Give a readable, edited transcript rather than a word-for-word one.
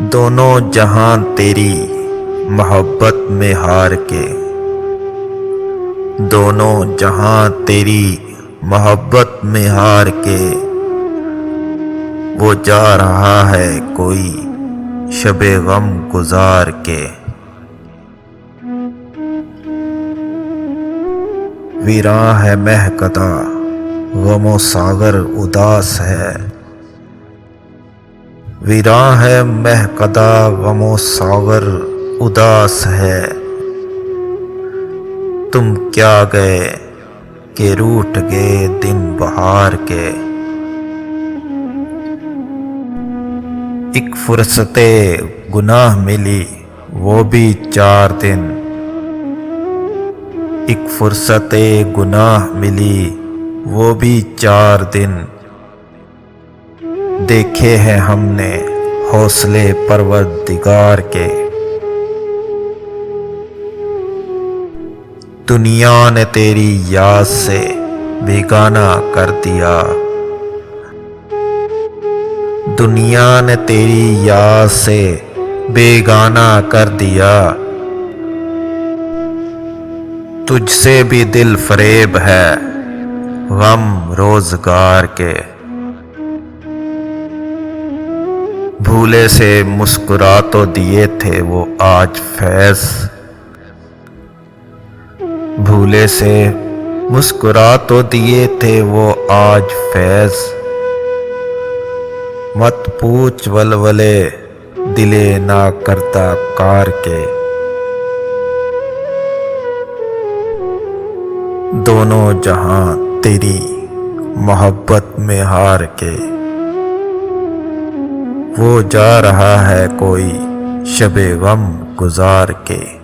दोनों जहां तेरी मोहब्बत में हार के, दोनों जहां तेरी मोहब्बत में हार के, वो जा रहा है कोई शबे गम गुजार के। वीरां है महकदा गमो सागर उदास है, वीरां है महकदा गमो सागर उदास है। तुम क्या गए कि रूठ गए दिन बहार के। एक फुर्सते गुनाह मिली वो भी 4 दिन, एक फुर्सते गुनाह मिली वो भी 4 दिन। देखे हैं हमने हौसले परवरदिगार के, दुनिया ने तेरी याद से बेगाना कर दिया, दुनिया ने तेरी याद से बेगाना कर दिया। तुझसे भी दिल फरेब है गम रोजगार के। भूले से मुस्कुरा तो दिए थे वो आज फैज़, भूले से मुस्कुरा तो दिए थे वो आज फैज़। मत पूछ वलवले दिले ना करता कार के। दोनों जहां तेरी मोहब्बत में हार के, वो जा रहा है कोई शबे गम गुजार के।